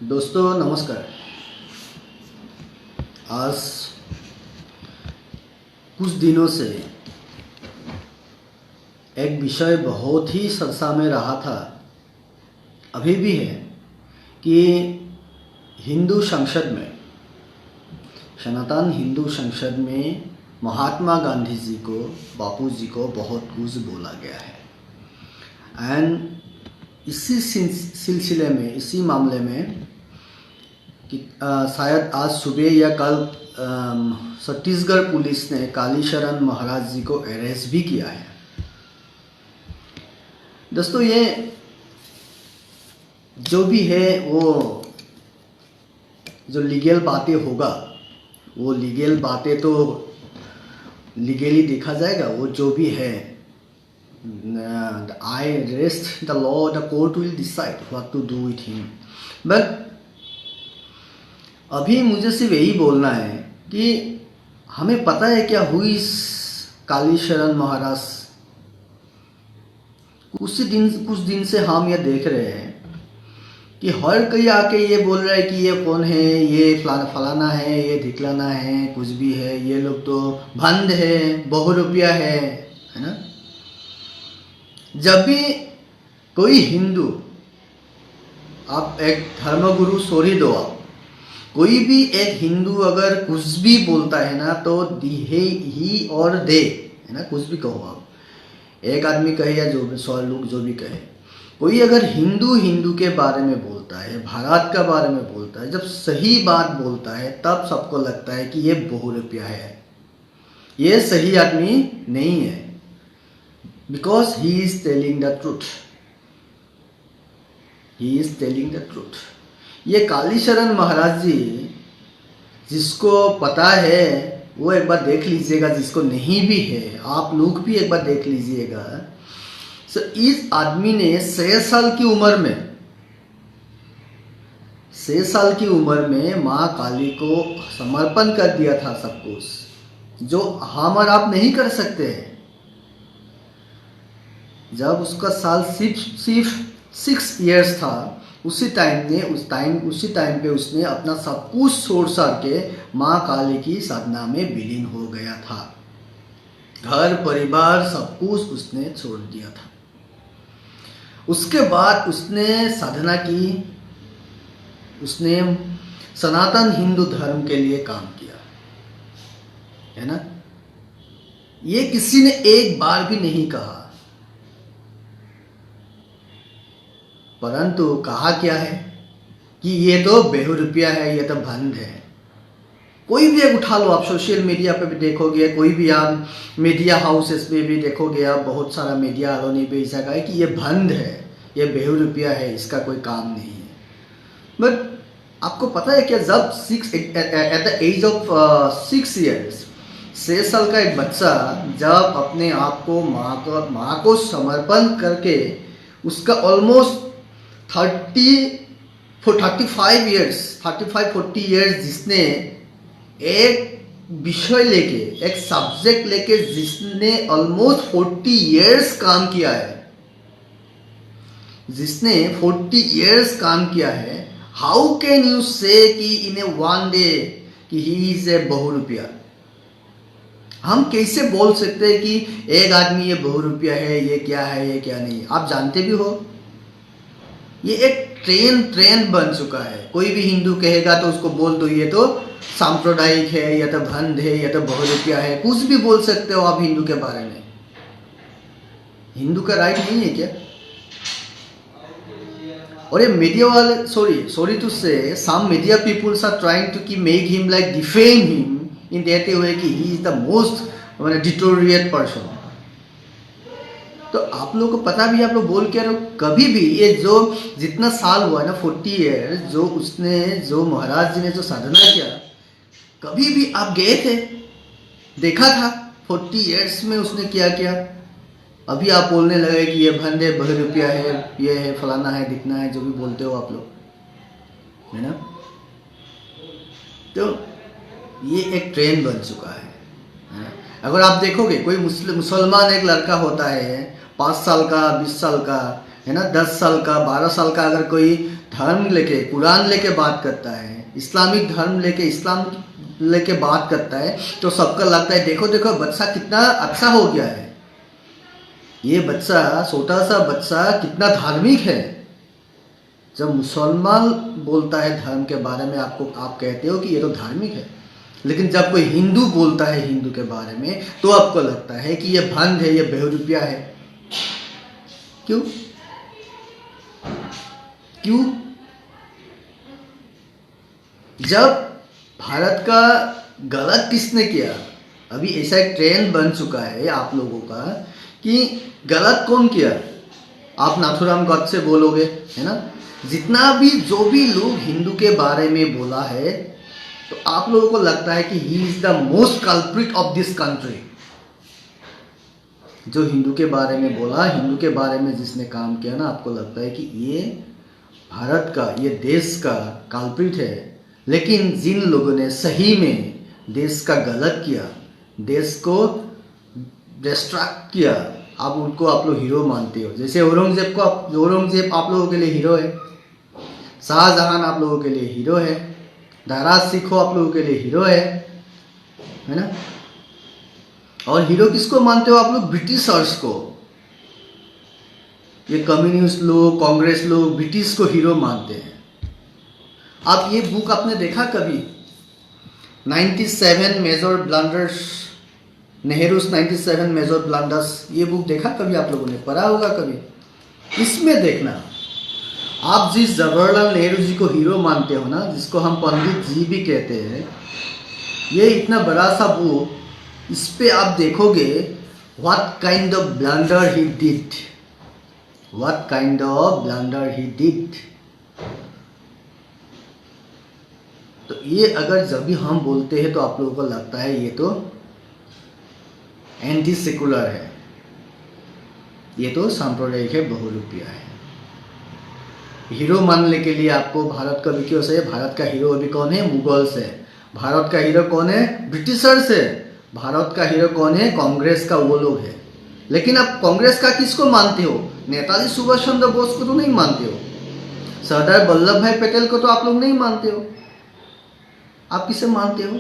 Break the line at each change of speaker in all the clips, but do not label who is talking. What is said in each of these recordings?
दोस्तों नमस्कार। आज कुछ दिनों से एक विषय बहुत ही चर्चा में रहा था, अभी भी है, कि हिंदू संसद में, सनातन हिंदू संसद में महात्मा गांधी जी को, बापू जी को बहुत कुछ बोला गया है। एंड इसी सिलसिले में, इसी मामले में कि शायद आज सुबह या कल छत्तीसगढ़ पुलिस ने कालीशरण महाराज जी को अरेस्ट भी किया है। दोस्तों, ये जो भी है वो जो लीगल बातें होगा, वो लीगल बातें तो लीगली देखा जाएगा। वो जो भी है, I rest the law, the court will decide what to do with him. But अभी मुझे सिर्फ यही बोलना है कि हमें पता है क्या हुई कालीशरण महाराज। कुछ दिन से हम ये देख रहे हैं कि हर कोई आके ये बोल रहा है कि ये कौन है, ये फलाना है, ये ढिकलाना है, कुछ भी है, ये लोग तो भंड है, बहुरूपिया है ना। जब भी कोई हिंदू, आप एक धर्मगुरु छोड़ दो, आप कोई भी एक हिंदू अगर कुछ भी बोलता है ना, तो ही और दे है ना, कुछ भी कहो आप, एक आदमी कहे या जो 100 लोग जो भी कहे, कोई अगर हिंदू के बारे में बोलता है, भारत का बारे में बोलता है, जब सही बात बोलता है, तब सबको लगता है कि ये बहुरूपिया है, ये सही आदमी नहीं है, because he is telling the truth, he is telling the truth. ये कालीशरण महाराज जी, जिसको पता है वो एक बार देख लीजिएगा, जिसको नहीं भी है आप लोग भी एक बार देख लीजिएगा। सो इस आदमी ने 6 साल की उम्र में, 6 साल की उम्र में माँ काली को समर्पण कर दिया था सब कुछ, जो हम और आप नहीं कर सकते हैं। जब उसका साल सिर्फ 6 इयर्स था, उसी टाइम पे उसने अपना सब कुछ छोड़ के माँ काली की साधना में विलीन हो गया था। घर परिवार सब कुछ उसने छोड़ दिया था। उसके बाद उसने साधना की, उसने सनातन हिंदू धर्म के लिए काम किया, है ना। ये किसी ने एक बार भी नहीं कहा, परंतु कहा क्या है कि ये तो बहुरूपिया है, ये तो भंड है। कोई भी एक उठा लो, आप सोशल मीडिया पे भी देखोगे, कोई भी आप मीडिया हाउसेस में भी देखोगे, आप बहुत सारा मीडिया वालों ने भी ऐसा कहा है कि ये भंड है, ये बहुरूपिया है, इसका कोई काम नहीं है। बट आपको पता है क्या, जब at the age of 6 years, 6 साल का एक बच्चा जब अपने आप को माँ को समर्पण करके, उसका ऑलमोस्ट 35 40 ईयर्स जिसने एक विषय लेके, एक सब्जेक्ट लेके, जिसने ऑलमोस्ट 40 ईयर्स काम किया है, जिसने 40 ईयर्स काम किया है, हाउ कैन यू से कि इन ए वन डे कि ही इज ए बहुरूपिया। हम कैसे बोल सकते हैं कि एक आदमी ये बहुरूपिया है, ये क्या है, ये क्या नहीं। आप जानते भी हो, ये एक ट्रेन बन चुका है। कोई भी हिंदू कहेगा तो उसको बोल दो ये तो सांप्रदायिक है, या तो भंड है, या तो बहुरूपिया है, कुछ भी बोल सकते हो आप हिंदू के बारे में। हिंदू का राइट नहीं है क्या? और ये मीडिया वाले, sorry to say, some media peoples are trying to की make him like defame him in that way कि he is the most deteriorate person. तो आप लोगों को पता भी, आप लोग बोल क्या रहे हो, कभी भी ये जो जितना साल हुआ ना, 40 ईयर्स, जो महाराज जी ने जो साधना किया, कभी भी आप गए थे, देखा था 40 ईयर्स में उसने क्या किया? अभी आप बोलने लगे कि ये भंड है, बहुरूपिया है, ये है, फलाना है, दिखना है, जो भी बोलते हो आप लोग, है ना। तो ये एक ट्रेंड बन चुका है ना? अगर आप देखोगे, कोई मुसलमान एक लड़का होता है 5 साल का, 20 साल का, है ना, 10 साल का 12 साल का अगर कोई धर्म लेके, कुरान लेके बात करता है, इस्लामिक धर्म लेके, इस्लाम लेके बात करता है, तो सबका लगता है देखो देखो बच्चा कितना अच्छा हो गया है, ये बच्चा, छोटा सा बच्चा कितना धार्मिक है। जब मुसलमान बोलता है धर्म के बारे में, आप कहते हो कि ये तो धार्मिक है, लेकिन जब कोई हिंदू बोलता है हिंदू के बारे में, तो आपको लगता है कि ये भंड है, ये बेहरूपिया है। क्यों? क्यों? जब भारत का गलत किसने किया? अभी ऐसा एक ट्रेंड बन चुका है आप लोगों का कि गलत कौन किया? आप नाथुराम गॉडसे बोलोगे, है ना, जितना भी जो भी लोग हिंदू के बारे में बोला है, तो आप लोगों को लगता है कि he is the most culprit of this country. जो हिंदू के बारे में बोला, हिंदू के बारे में जिसने काम किया ना, आपको लगता है कि ये भारत का, ये देश का कल्प्रिट है। लेकिन जिन लोगों ने सही में देश का गलत किया, देश को डिस्ट्रैक्ट किया, आप उनको आप लोग हीरो मानते हो। जैसे औरंगजेब आप लोगों के लिए हीरो है, शाहजहां आप लोगों के लिए हीरो है, दारा सिखो आप लोगों के लिए हीरो है ना। और हीरो किसको मानते हो आप लोग? ब्रिटिशर्स को। ये कम्युनिस्ट लोग, कांग्रेस लोग ब्रिटिश को हीरो मानते हैं। आप ये बुक आपने देखा कभी, 97 मेजर ब्लंडर्स, नेहरूस 97 मेजर ब्लंडर्स, ये बुक देखा कभी? आप लोगों ने पढ़ा होगा कभी। इसमें देखना, आप जिस जवाहरलाल नेहरू जी को हीरो मानते हो ना, जिसको हम पंडित जी भी कहते हैं, ये इतना बड़ा सा बुक, इस पे आप देखोगे what kind of blunder he did, what kind of blunder he did. तो ये अगर जब भी हम बोलते हैं तो आप लोगों को लगता है ये तो एंटी सेकुलर है, ये तो सांप्रदायिक है, बहुरूपिया है। हीरो मानने के लिए आपको भारत का भी क्यों से? भारत का हीरो अभी कौन है? मुगल से। भारत का हीरो कौन है? ब्रिटिशर से। भारत का हीरो कौन है? कांग्रेस का, वो लोग है। लेकिन आप कांग्रेस का किसको मानते हो? नेताजी सुभाष चंद्र बोस को तो नहीं मानते हो, सरदार वल्लभ भाई पटेल को तो आप लोग नहीं मानते हो। आप किसे मानते हो?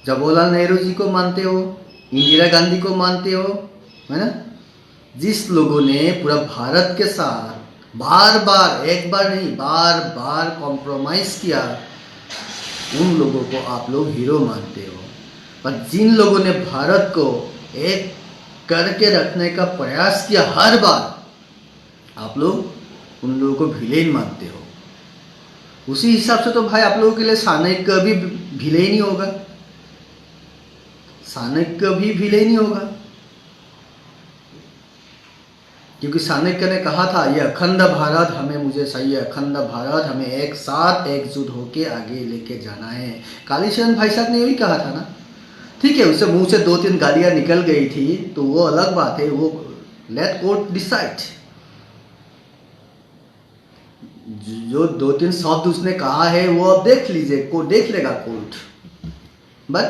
जवाहरलाल नेहरू जी को मानते हो, इंदिरा गांधी को मानते हो, है ना। जिस लोगों ने पूरा भारत के साथ बार बार, एक बार नहीं बार बार कॉम्प्रोमाइज किया, उन लोगों को आप लोग हीरो मानते हो। पर जिन लोगों ने भारत को एक करके रखने का प्रयास किया हर बार, आप लोग उन लोगों को विलेन मानते हो। उसी हिसाब से तो भाई आप लोगों के लिए चाणक्य भी विलेन ही होगा, चाणक्य भी विलेन ही होगा। क्योंकि चाणक्य ने कहा था ये अखंड भारत हमें, मुझे चाहिए अखंड भारत, हमें एक साथ एकजुट होके आगे लेके जाना है। कालीचरण भाई साहब ने यही कहा था ना। ठीक है, उससे मुंह से 2-3 गालियां निकल गई थी तो वो अलग बात है, वो लेट कोर्ट डिसाइड। जो 2-3 शब्द उसने कहा है वो अब देख लीजिए, को देख लेगा कोर्ट। बट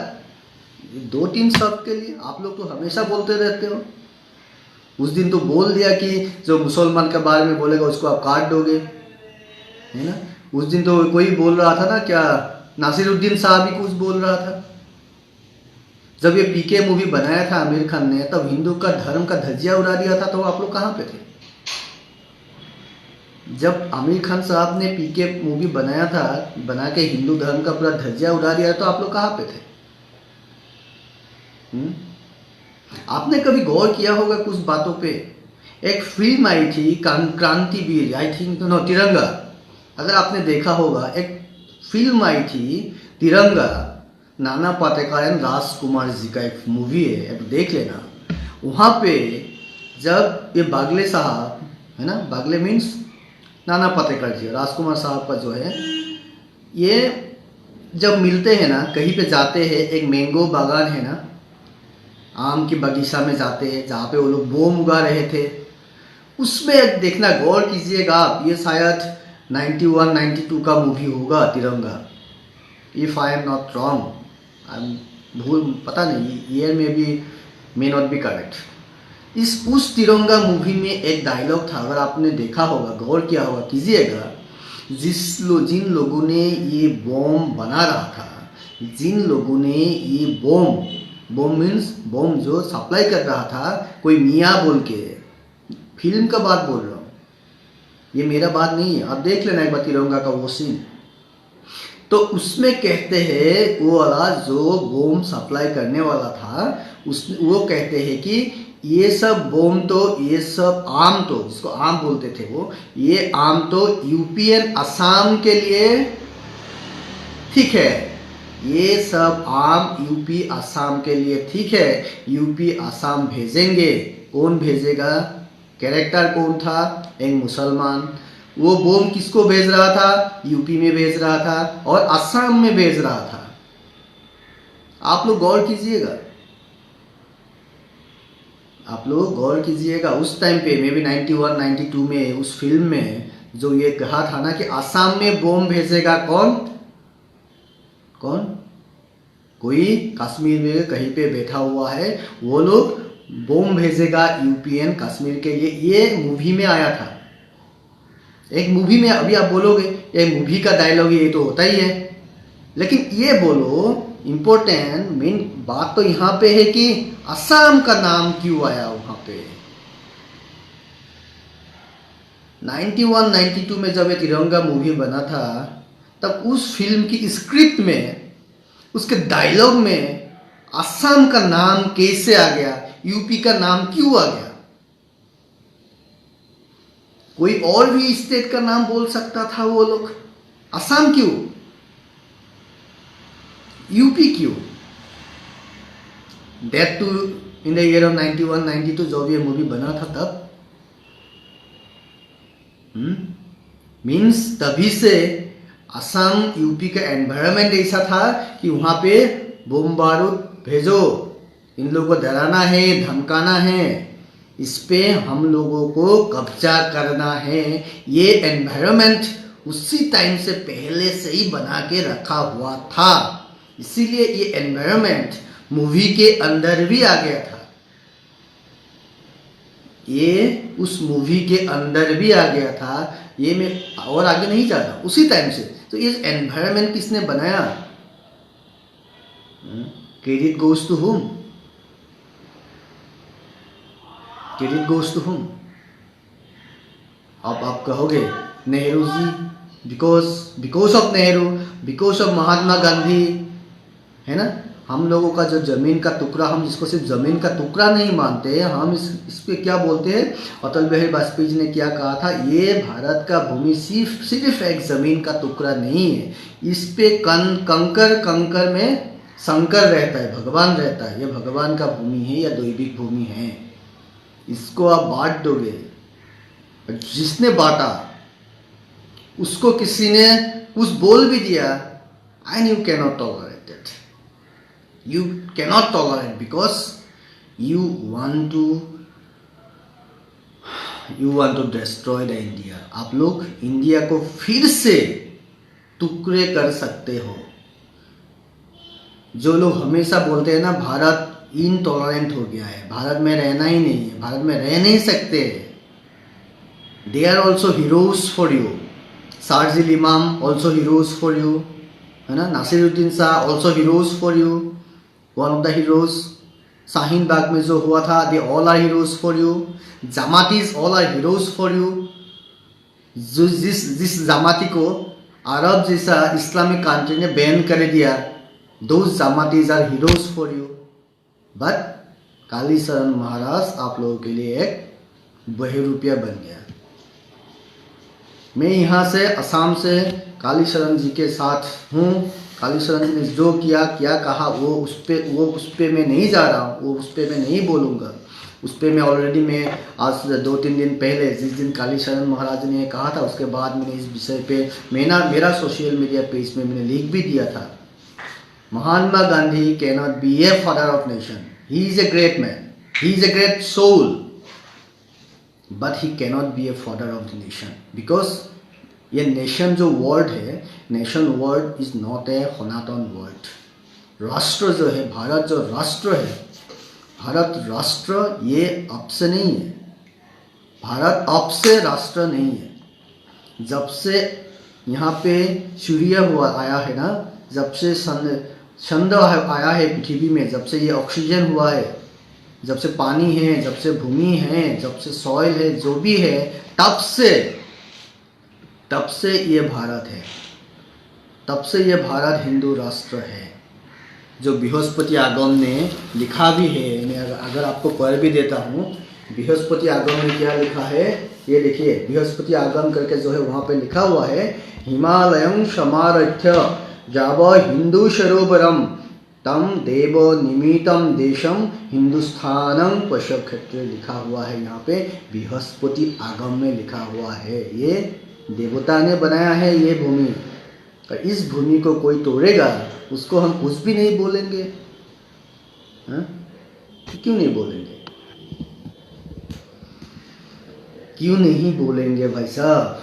2-3 शब्द के लिए आप लोग तो हमेशा बोलते रहते हो। उस दिन तो बोल दिया कि जो मुसलमान के बारे में बोलेगा उसको आप काट दोगे, है ना। उस दिन तो कोई बोल रहा था ना, क्या नासिरुद्दीन साहब भी कुछ बोल रहा था। जब ये पीके मूवी बनाया था आमिर खान ने, तब हिंदू का धर्म का धज्जिया उड़ा दिया था, तो आप लोग कहाँ पे थे? जब आमिर खान साहब ने पीके मूवी बनाया था, बना के हिंदू धर्म का पूरा धज्जिया उड़ा दिया, तो आप लोग कहाँ पे थे? आपने कभी गौर किया होगा कुछ बातों पे? एक फिल्म आई थी क्रांतिवीर, आई थिंक नो, तिरंगा। अगर आपने देखा होगा, एक फिल्म आई थी तिरंगा, नाना पाटेकर एंड राजकुमार जी का एक मूवी है, अब देख लेना। वहाँ पे जब ये बागले साहब, है ना, बागले मीन्स नाना पाटेकर जी, राजकुमार साहब का जो है, ये जब मिलते हैं ना, कहीं पे जाते हैं, एक मैंगो बागान है ना, आम की बगीचा में जाते हैं जहाँ पे वो लोग बोम उगा रहे थे। उसमें देखना, गौर कीजिएगा आप, ये शायद 91-92 का मूवी होगा तिरंगा, if I am not wrong, भूल पता नहीं, ईयर में भी मे नॉट बी करेक्ट। उस तिरंगा मूवी में एक डायलॉग था, अगर आपने देखा होगा, गौर किया होगा, कीजिएगा। जिन लोगों ने ये बॉम्ब बना रहा था, जिन लोगों ने ये बॉम्ब मीन्स बॉम्ब जो सप्लाई कर रहा था, कोई मियाँ बोल के, फिल्म का बात बोल रहा हूँ, ये मेरा बात नहीं है, आप देख लेना एक बार तिरंगा का वो सीन। तो उसमें कहते हैं वो वाला जो बॉम्ब सप्लाई करने वाला था, वो कहते हैं कि ये सब बॉम्ब तो, ये सब आम तो, जिसको आम बोलते थे वो, ये आम तो यूपी एंड असम के लिए ठीक है, ये सब आम यूपी असम के लिए ठीक है, यूपी असम भेजेंगे। कौन भेजेगा? कैरेक्टर कौन था? एक मुसलमान। वो बॉम्ब किसको भेज रहा था? यूपी में भेज रहा था और असम में भेज रहा था। आप लोग गौर कीजिएगा, आप लोग गौर कीजिएगा। उस टाइम पे मे बी 91, 92 में उस फिल्म में जो ये कहा था ना कि असम में बॉम्ब भेजेगा कौन? कोई कश्मीर में कहीं पे बैठा हुआ है, वो लोग बॉम्ब भेजेगा यूपी एंड कश्मीर के लिए। ये मूवी में आया था, एक मूवी में। अभी आप बोलोगे ये मूवी का डायलॉग, ये तो होता ही है, लेकिन ये बोलो, इम्पोर्टेंट मेन बात तो यहाँ पे है कि असम का नाम क्यों आया वहां पे। 91, 92 में जब ये तिरंगा मूवी बना था, तब उस फिल्म की स्क्रिप्ट में, उसके डायलॉग में असम का नाम कैसे आ गया, यूपी का नाम क्यों आ गया? कोई और भी स्टेट का नाम बोल सकता था वो लोग, असम क्यों, यूपी क्यों? That too in the year of 91, 92 जब ये मूवी बना था तब। मीन्स तभी से असम यूपी का एनवायरनमेंट ऐसा था कि वहां पे बम बारूद भेजो, इन लोगों को डराना है, धमकाना है, इस पे हम लोगों को कब्जा करना है। ये एनवायरनमेंट उसी टाइम से पहले से ही बना के रखा हुआ था, इसीलिए ये एनवायरनमेंट मूवी के अंदर भी आ गया था। ये उस मूवी के अंदर भी आ गया था। ये मैं और आगे नहीं जा रहा, उसी टाइम से। तो ये एनवायरनमेंट किसने बनाया? Credit goes to whom? Credit goes to whom? अब आप कहोगे Nehru ji, because of Nehru, because of Mahatma Gandhi, है ना। हम लोगों का जो जमीन का टुकड़ा, हम जिसको सिर्फ जमीन का टुकड़ा नहीं मानते, हम इस पे क्या बोलते हैं? अटल बिहारी वाजपेयी जी ने क्या कहा था? ये भारत का भूमि सिर्फ एक जमीन का टुकड़ा नहीं है, इस पे कंकर में शंकर रहता है, भगवान रहता है। ये भगवान का भूमि है या दैविक भूमि है, इसको आप बांट दोगे। जिसने बांटा उसको किसी ने कुछ बोल भी दिया, and you cannot tolerate it. You cannot tolerate because you want to destroy the India. आप लोग इंडिया को फिर से टुकड़े कर सकते हो। जो लोग हमेशा बोलते हैं ना भारत इनटॉलरेंट हो गया है, भारत में रहना ही नहीं है, भारत में रह नहीं सकते, they are also heroes for you. शारजील इमाम also heroes for you, है ना। Nasiruddin Shah also heroes for you, one of the heroes. Shaheen Bagh में जो हुआ था, they all are heroes for you. Jamaatis all are heroes for you. जिस जमाती को अरब जैसा इस्लामिक कंट्री ने बैन कर दिया, those Jamaatis are heroes for you. But Kalicharan Maharaj आप लोगों के लिए एक बहरूपिया बन गया। मैं यहाँ से असम से कालीचरण जी के साथ हूँ। कालीचरण जी ने जो किया कहा, वो उस पे मैं नहीं जा रहा हूँ, वो उस पे मैं नहीं बोलूँगा। उस पे मैं ऑलरेडी मैं आज 2-3 दिन पहले, जिस दिन कालीचरण महाराज ने कहा था, उसके बाद मैंने इस विषय पे मेरा सोशल मीडिया पेज में मैंने लिख भी दिया था। Mahatma Gandhi cannot be a father of nation. He is a great man, he is a great soul, but he cannot be a father of the nation. Because ये नेशन जो वर्ड है, nation word is not a sanatan word. राष्ट्र जो है, भारत जो राष्ट्र है, भारत राष्ट्र ये अब से नहीं है, भारत अब से राष्ट्र नहीं है। जब से यहाँ पे सूर्य हुआ आया है ना, जब से चंद्र आया है पृथ्वी में, जब से ये ऑक्सीजन हुआ है, जब से पानी है, जब से भूमि है, जब से सॉइल है, जो भी है, तब से ये भारत है, तब से ये भारत हिंदू राष्ट्र है। जो बृहस्पति आगम ने लिखा भी है, मैं अगर आपको पढ़ भी देता हूँ, बृहस्पति आगम में क्या लिखा है ये देखिए। बृहस्पति आगम करके जो है वहाँ पे लिखा हुआ है, हिमालयं समारथ्य जाव हिंदू सरोवरम तम देव निमितम देशम हिंदुस्थानम पशक्षेत्र लिखा हुआ है। यहाँ पे बृहस्पति आगम में लिखा हुआ है, ये देवता ने बनाया है ये भूमि। और इस भूमि को कोई तोड़ेगा उसको हम कुछ भी नहीं बोलेंगे, हाँ? क्यों नहीं बोलेंगे, क्यों नहीं बोलेंगे भाई साहब।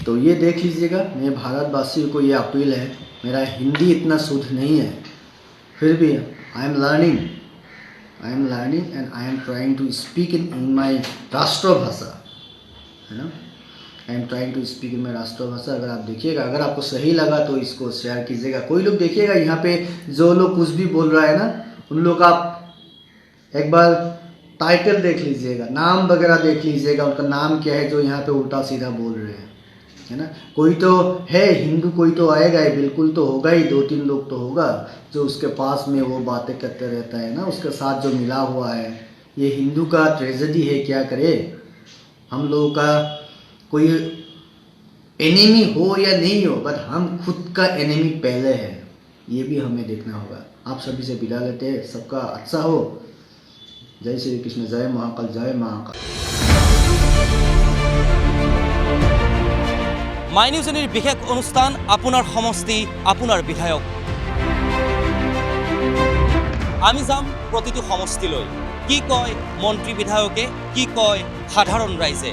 तो ये देख लीजिएगा, मैं भारतवासियों को ये अपील है, मेरा हिंदी इतना शुद्ध नहीं है, फिर भी I am learning and I am trying to speak in my rashtrabhasha, है ना। I am trying to speak in my rashtrabhasha. अगर आप देखिएगा, अगर आपको सही लगा तो इसको शेयर कीजिएगा। कोई लोग देखिएगा यहाँ पे जो लोग कुछ भी बोल रहा है ना, उन लोग आप एक बार टाइटल देख लीजिएगा, नाम वगैरह देख लीजिएगा, उनका नाम क्या है जो यहाँ पे उल्टा सीधा बोल रहे हैं, है ना। कोई तो है हिंदू, कोई तो आएगा ही, बिल्कुल तो होगा ही, 2-3 लोग तो होगा जो उसके पास में वो बातें करते रहता है ना, उसके साथ जो मिला हुआ है। ये हिंदू का ट्रेजेडी है, क्या करे। हम लोगों का कोई एनिमी हो या नहीं हो, बट हम खुद का एनिमी पहले है, ये भी हमें देखना होगा। आप सभी से विदा लेते हैं, सबका अच्छा हो। जय श्री कृष्ण, जय महाकाल, जय महाकाल।
মাই নিউজ এনিৰ বিশেষ অনুষ্ঠান, আপোনাৰ সমষ্টি আপোনাৰ বিধায়ক। আমি যাম প্ৰতিটো সমষ্টিলৈ, কি কয় মন্ত্ৰী বিধায়কে, কি কয় সাধাৰণ ৰাইজে।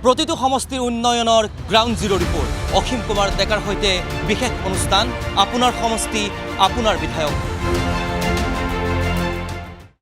প্ৰতিটো সমষ্টিৰ উন্নয়নৰ গ্ৰাউণ্ড জিৰ' ৰিপৰ্ট, অসীম কুমাৰ ডেকাৰ সৈতে বিশেষ অনুষ্ঠান, আপোনাৰ সমষ্টি আপোনাৰ বিধায়ক।